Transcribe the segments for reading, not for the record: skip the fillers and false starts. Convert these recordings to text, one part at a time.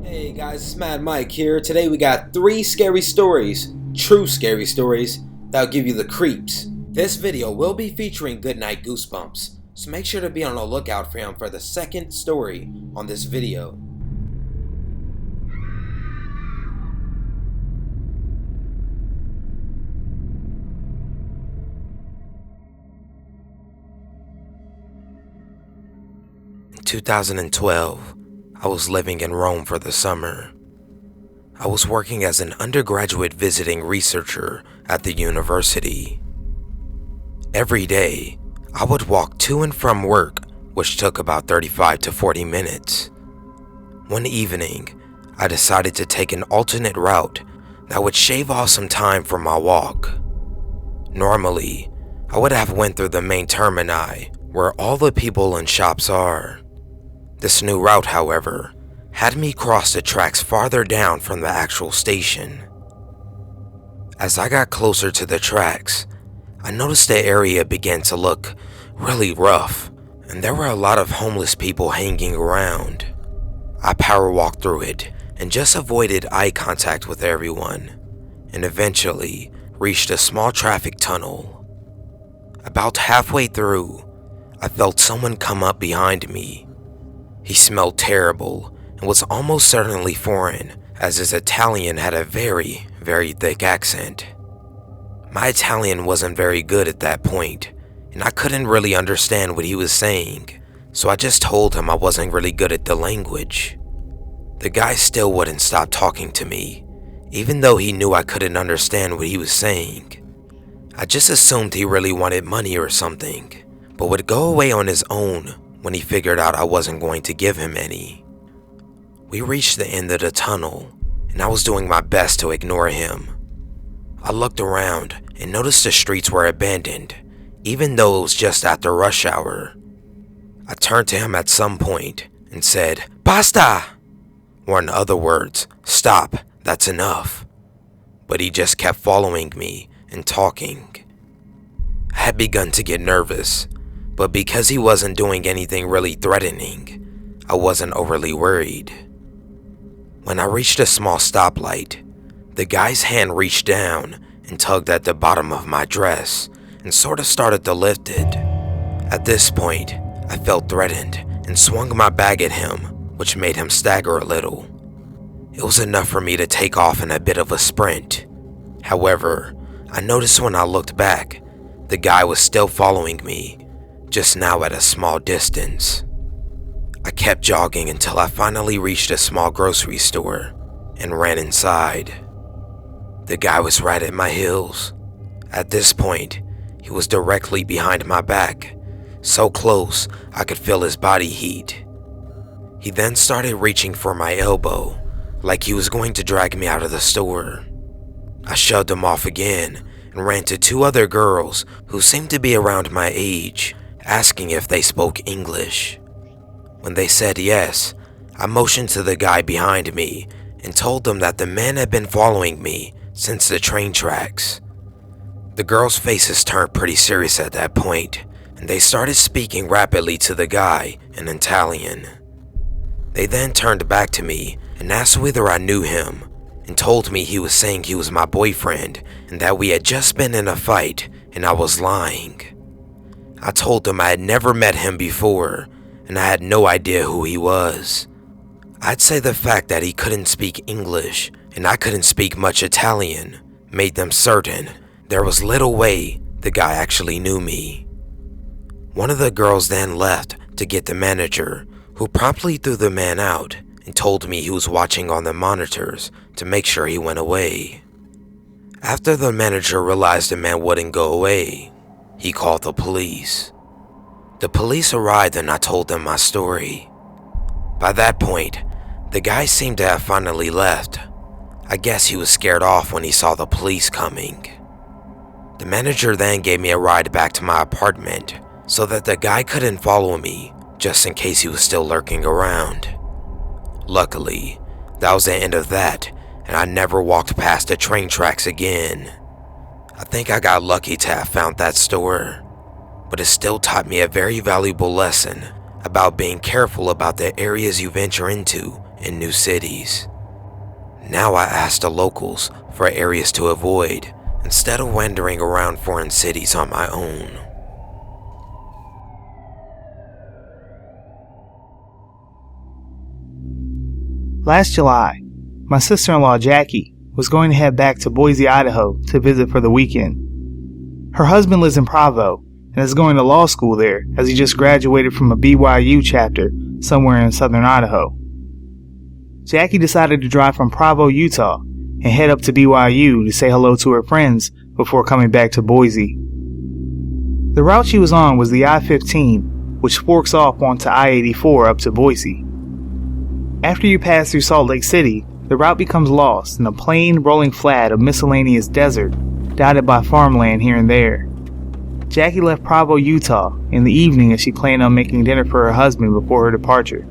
Hey guys, it's Mad Mike here. Today we got 3 scary stories, true scary stories, that'll give you the creeps. This video will be featuring Goodnite Goosebumps, so make sure to be on the lookout for him for the second story on this video. In 2012, I was living in Rome for the summer. I was working as an undergraduate visiting researcher at the university. Every day, I would walk to and from work, which took about 35 to 40 minutes. One evening, I decided to take an alternate route that would shave off some time from my walk. Normally, I would have went through the main termini, where all the people and shops are. This new route, however, had me cross the tracks farther down from the actual station. As I got closer to the tracks, I noticed the area began to look really rough, and there were a lot of homeless people hanging around. I power walked through it and just avoided eye contact with everyone, and eventually reached a small traffic tunnel. About halfway through, I felt someone come up behind me. He smelled terrible and was almost certainly foreign, as his Italian had a very, very thick accent. My Italian wasn't very good at that point, and I couldn't really understand what he was saying, so I just told him I wasn't really good at the language. The guy still wouldn't stop talking to me, even though he knew I couldn't understand what he was saying. I just assumed he really wanted money or something, but would go away on his own when he figured out I wasn't going to give him any. We reached the end of the tunnel, and I was doing my best to ignore him. I looked around and noticed the streets were abandoned, even though it was just after rush hour. I turned to him at some point and said, "Basta!" or in other words, "Stop, that's enough." But he just kept following me and talking. I had begun to get nervous, but because he wasn't doing anything really threatening, I wasn't overly worried. When I reached a small stoplight, the guy's hand reached down and tugged at the bottom of my dress and sort of started to lift it. At this point, I felt threatened and swung my bag at him, which made him stagger a little. It was enough for me to take off in a bit of a sprint. However, I noticed when I looked back, the guy was still following me, just now at a small distance. I kept jogging until I finally reached a small grocery store and ran inside. The guy was right at my heels. At this point, he was directly behind my back, so close I could feel his body heat. He then started reaching for my elbow, like he was going to drag me out of the store. I shoved him off again and ran to 2 other girls who seemed to be around my age, asking if they spoke English. When they said yes, I motioned to the guy behind me and told them that the man had been following me since the train tracks. The girls' faces turned pretty serious at that point, and they started speaking rapidly to the guy in Italian. They then turned back to me and asked whether I knew him, and told me he was saying he was my boyfriend and that we had just been in a fight and I was lying. I told them I had never met him before, and I had no idea who he was. I'd say the fact that he couldn't speak English and I couldn't speak much Italian made them certain there was little way the guy actually knew me. One of the girls then left to get the manager, who promptly threw the man out and told me he was watching on the monitors to make sure he went away. After the manager realized the man wouldn't go away, he called the police. The police arrived and I told them my story. By that point, the guy seemed to have finally left. I guess he was scared off when he saw the police coming. The manager then gave me a ride back to my apartment so that the guy couldn't follow me, just in case he was still lurking around. Luckily, that was the end of that, and I never walked past the train tracks again. I think I got lucky to have found that store, but it still taught me a very valuable lesson about being careful about the areas you venture into in new cities. Now I asked the locals for areas to avoid instead of wandering around foreign cities on my own. Last July, my sister-in-law Jackie was going to head back to Boise, Idaho to visit for the weekend. Her husband lives in Provo and is going to law school there as he just graduated from a BYU chapter somewhere in southern Idaho. Jackie decided to drive from Provo, Utah and head up to BYU to say hello to her friends before coming back to Boise. The route she was on was the I-15, which forks off onto I-84 up to Boise. After you pass through Salt Lake City, the route becomes lost in a plain rolling flat of miscellaneous desert, dotted by farmland here and there. Jackie left Provo, Utah in the evening as she planned on making dinner for her husband before her departure.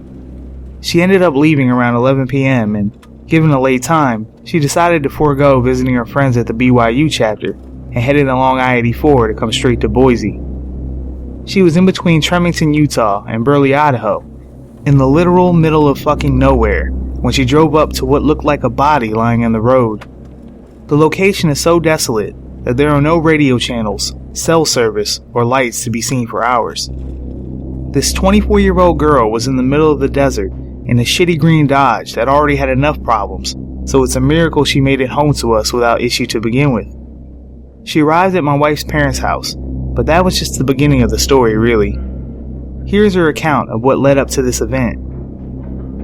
She ended up leaving around 11 p.m. and, given the late time, she decided to forego visiting her friends at the BYU chapter and headed along I-84 to come straight to Boise. She was in between Tremington, Utah and Burley, Idaho, in the literal middle of fucking nowhere when she drove up to what looked like a body lying on the road. The location is so desolate that there are no radio channels, cell service, or lights to be seen for hours. This 24-year-old girl was in the middle of the desert in a shitty green Dodge that already had enough problems, so it's a miracle she made it home to us without issue to begin with. She arrived at my wife's parents' house, but that was just the beginning of the story, really. Here's her account of what led up to this event.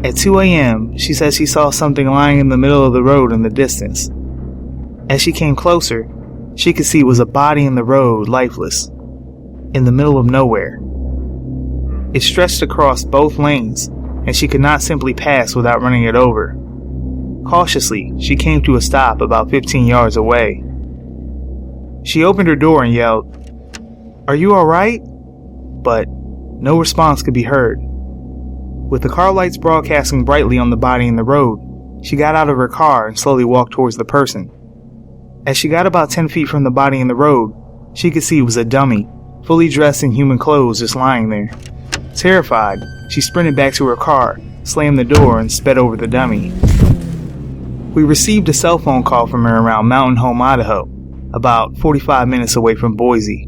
At 2 a.m., she says she saw something lying in the middle of the road in the distance. As she came closer, she could see it was a body in the road, lifeless, in the middle of nowhere. It stretched across both lanes, and she could not simply pass without running it over. Cautiously, she came to a stop about 15 yards away. She opened her door and yelled, "Are you alright?" But no response could be heard. With the car lights broadcasting brightly on the body in the road, she got out of her car and slowly walked towards the person. As she got about 10 feet from the body in the road, she could see it was a dummy, fully dressed in human clothes, just lying there. Terrified, she sprinted back to her car, slammed the door, and sped over the dummy. We received a cell phone call from her around Mountain Home, Idaho, about 45 minutes away from Boise.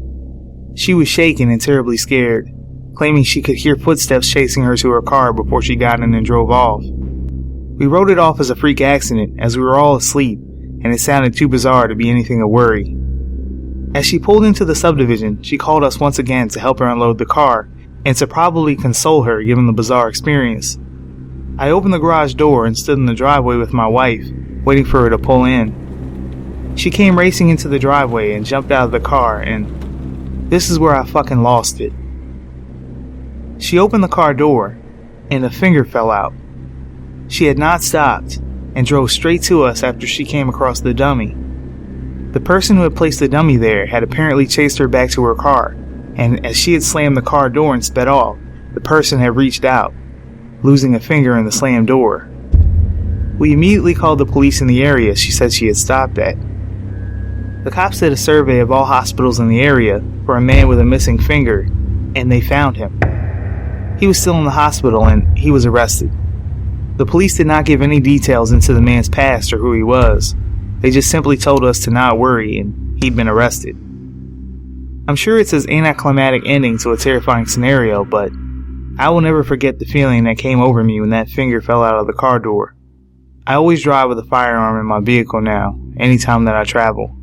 She was shaken and terribly scared, claiming she could hear footsteps chasing her to her car before she got in and drove off. We wrote it off as a freak accident as we were all asleep, and it sounded too bizarre to be anything of worry. As she pulled into the subdivision, she called us once again to help her unload the car and to probably console her given the bizarre experience. I opened the garage door and stood in the driveway with my wife, waiting for her to pull in. She came racing into the driveway and jumped out of the car, and this is where I fucking lost it. She opened the car door, and a finger fell out. She had not stopped, and drove straight to us after she came across the dummy. The person who had placed the dummy there had apparently chased her back to her car, and as she had slammed the car door and sped off, the person had reached out, losing a finger in the slammed door. We immediately called the police in the area she said she had stopped at. The cops did a survey of all hospitals in the area for a man with a missing finger, and they found him. He was still in the hospital and he was arrested. The police did not give any details into the man's past or who he was. They just simply told us to not worry and he'd been arrested. I'm sure it's an anticlimactic ending to a terrifying scenario, but I will never forget the feeling that came over me when that finger fell out of the car door. I always drive with a firearm in my vehicle now, anytime that I travel.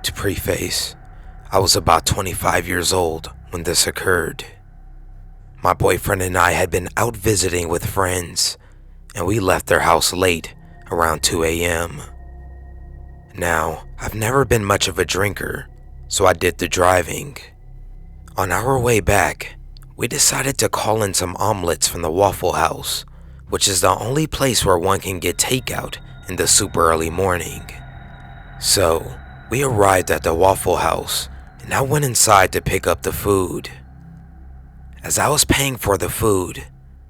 To preface, I was about 25 years old when this occurred. My boyfriend and I had been out visiting with friends, and we left their house late, around 2 a.m. Now, I've never been much of a drinker, so I did the driving. On our way back, we decided to call in some omelets from the Waffle House, which is the only place where one can get takeout in the super early morning. So, we arrived at the Waffle House, and I went inside to pick up the food. As I was paying for the food,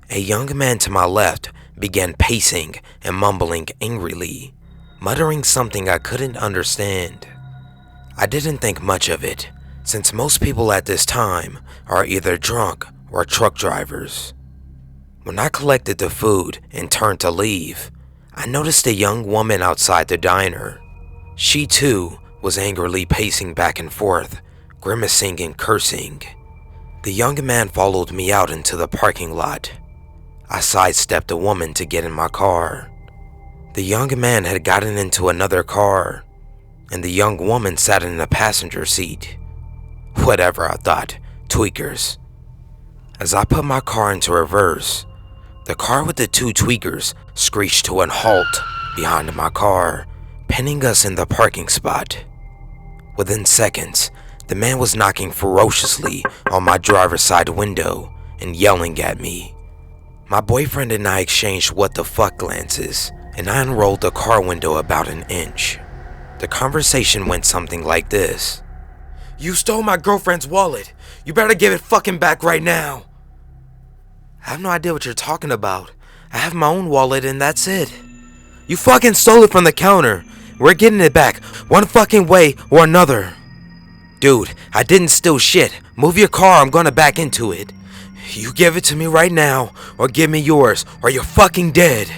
a young man to my left began pacing and mumbling angrily, muttering something I couldn't understand. I didn't think much of it, since most people at this time are either drunk or truck drivers. When I collected the food and turned to leave, I noticed a young woman outside the diner. She too was angrily pacing back and forth, grimacing and cursing. The young man followed me out into the parking lot. I sidestepped the woman to get in my car. The young man had gotten into another car, and the young woman sat in the passenger seat. Whatever, I thought, tweakers. As I put my car into reverse, the car with the two tweakers screeched to a halt behind my car, pinning us in the parking spot. Within seconds, the man was knocking ferociously on my driver's side window and yelling at me. My boyfriend and I exchanged what the fuck glances, and I unrolled the car window about an inch. The conversation went something like this. "You stole my girlfriend's wallet. You better give it fucking back right now." I have no idea what you're talking about. I have my own wallet and that's it. You fucking stole it from the counter. We're getting it back, one fucking way or another. Dude, I didn't steal shit. Move your car, I'm gonna back into it. You give it to me right now, or give me yours, or you're fucking dead.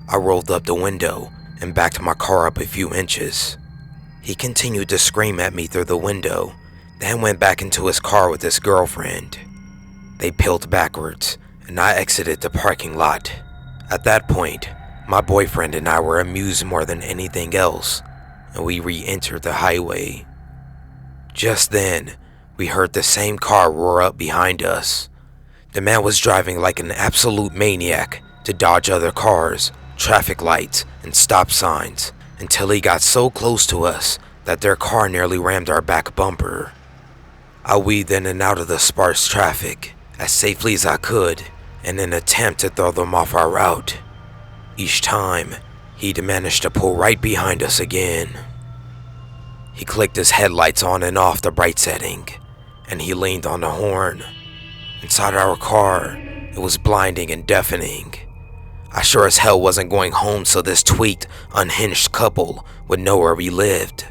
I rolled up the window and backed my car up a few inches. He continued to scream at me through the window, then went back into his car with his girlfriend. They peeled backwards, and I exited the parking lot. At that point, my boyfriend and I were amused more than anything else, and we re-entered the highway. Just then, we heard the same car roar up behind us. The man was driving like an absolute maniac to dodge other cars, traffic lights, and stop signs until he got so close to us that their car nearly rammed our back bumper. I weaved in and out of the sparse traffic as safely as I could in an attempt to throw them off our route. Each time, he'd managed to pull right behind us again. He clicked his headlights on and off the bright setting, and he leaned on the horn. Inside our car, it was blinding and deafening. I sure as hell wasn't going home so this tweaked, unhinged couple would know where we lived.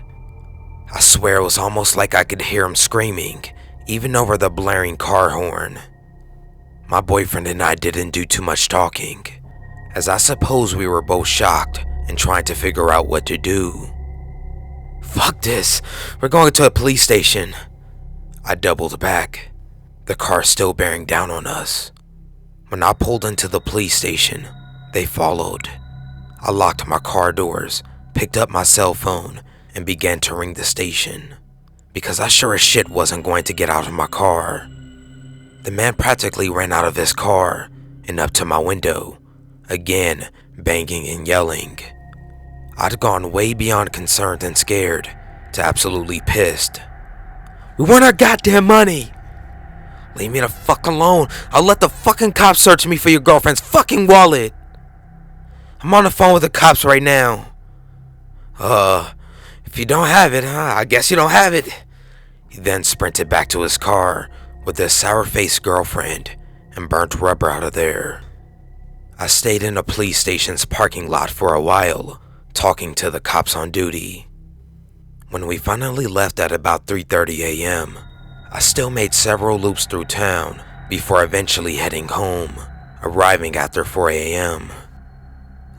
I swear it was almost like I could hear him screaming, even over the blaring car horn. My boyfriend and I didn't do too much talking, as I suppose we were both shocked and trying to figure out what to do. Fuck this, we're going to a police station. I doubled back, the car still bearing down on us. When I pulled into the police station, they followed. I locked my car doors, picked up my cell phone, and began to ring the station, because I sure as shit wasn't going to get out of my car. The man practically ran out of his car and up to my window, again banging and yelling. I'd gone way beyond concerned and scared to absolutely pissed. We want our goddamn money! Leave me the fuck alone. I'll let the fucking cops search me for your girlfriend's fucking wallet. I'm on the phone with the cops right now. If you don't have it, I guess you don't have it. He then sprinted back to his car with his sour-faced girlfriend and burnt rubber out of there. I stayed in the police station's parking lot for a while, talking to the cops on duty. When we finally left at about 3:30 a.m., I still made several loops through town before eventually heading home, arriving after 4 a.m.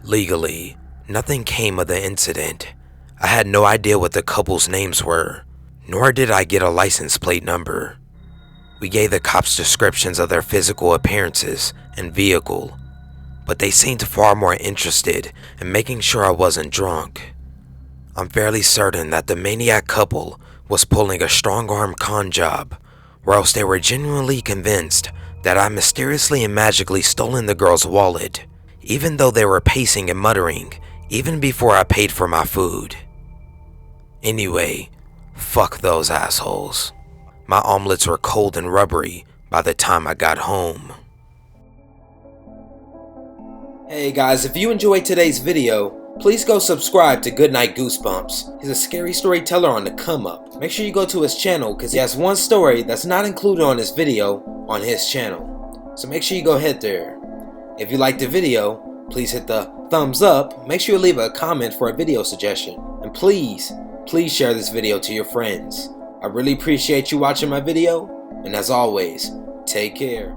Legally, nothing came of the incident. I had no idea what the couple's names were, nor did I get a license plate number. We gave the cops descriptions of their physical appearances and vehicle, but they seemed far more interested in making sure I wasn't drunk. I'm fairly certain that the maniac couple was pulling a strong-arm con job, or else they were genuinely convinced that I mysteriously and magically stolen the girl's wallet, even though they were pacing and muttering even before I paid for my food. Anyway, fuck those assholes. My omelets were cold and rubbery by the time I got home. Hey guys, if you enjoyed today's video, please go subscribe to Goodnite Goosebumps. He's a scary storyteller on the come up. Make sure you go to his channel because he has one story that's not included on this video on his channel. So make sure you go ahead there. If you liked the video, please hit the thumbs up. Make sure you leave a comment for a video suggestion. And please, please share this video to your friends. I really appreciate you watching my video, and as always, take care.